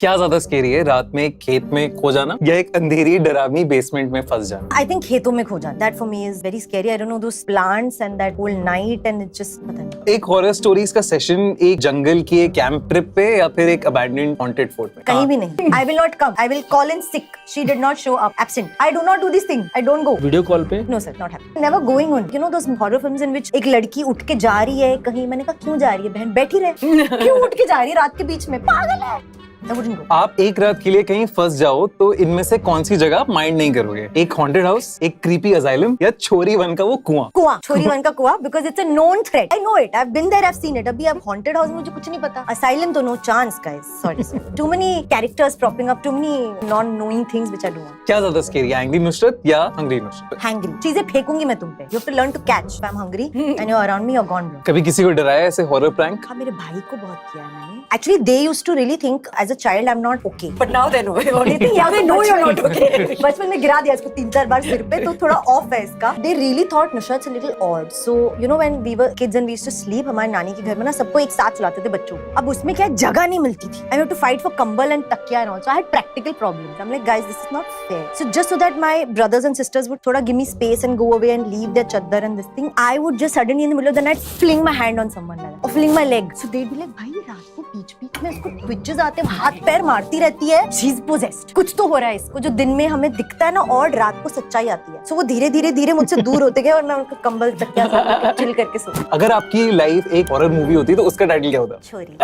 क्या ज्यादा स्केरी है, रात में खेत में खो जाना या एक अंधेरी डरावनी बेसमेंट में फंस जाना? I think खेतों में खो जाना. That for me is very scary. I don't know those plants and that whole night and it just पता नहीं. एक हॉरर स्टोरीज का सेशन एक जंगल की एक कैंप ट्रिप पे या फिर एक अबैंडन्ड हॉन्टेड फोर्ट में? कहीं भी नहीं. I will not come. I will call in sick. She did not show up. Absent. I do not do this thing. I don't go. Video call पे? No sir, not happening. Never going on. You know those horror films in which एक लड़की उठ के जा रही है कहीं. मैंने कहा क्यों जा रही है बहन, बैठी रहे. क्यों उठ के जा रही है रात के बीच में, पागल है. I wouldn't go. आप एक रात के लिए कहीं फंस जाओ तो इनमें से कौन सी जगह आप माइंड नहीं करोगे? एक हॉन्टेड हाउस, एक क्रीपी असाइलम या छोरी वन का वो कुआं? कुआं, छोरी वन का कुआं, because it's a known threat. I know it. I've been there. I've seen it. अभी अब haunted house में मुझे कुछ नहीं पता. Asylum तो no chance, guys. Sorry. Too many characters propping up. Too many non-knowing things which I don't want. क्या ज्यादा स्केरी है, एंग्री नुसरत या हंग्री नुसरत? Hungry. चीजें फेंकूंगी मैं तुम पे. You have to learn to catch. If I'm hungry and you're around me, you're gone, bro. कभी किसी को डराया ऐसे हॉरर प्रैंक? हाँ, मेरे भाई को बहुत किया है मैंने. Actually, they used to really think as a child I'm not okay. But now they know. They think yeah, they know you're not okay. बचपन में गिरा दिया इसको 3-4 बार सिर पे, तो थोड़ा off है इसका. They really thought Nusrat's a little odd. So you know when we were kids and we used to sleep, हमारे नानी के घर में ना सबको एक साथ सुलाते थे बच्चों को. अब उसमें क्या जगह नहीं मिलती थी. I had to fight for कंबल and तकिया and all. So I had practical problems. I'm like, guys, this is not fair. So just so that my brothers and sisters would थोड़ा give me space and go away and leave their chaddar and this thing, I would just suddenly in the middle of the night fling my hand on someone like that, or fling my leg. So they'd be like, भाई रात को बीच में इसको twitches आते हैं, हाथ पैर मारती रहती है. She's possessed. कुछ तो हो रहा है इसको, जो दिन में हमें दिखता है ना, और रात को सच्चाई आती है. So वो धीरे धीरे मुझसे दूर होते गए और मैं उनका कंबल तकिया साथ चिल करके सो. अगर आपकी लाइफ एक हॉरर मूवी होती तो उसका टाइटल क्या होता? छोरी.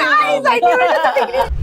Guys, I knew it.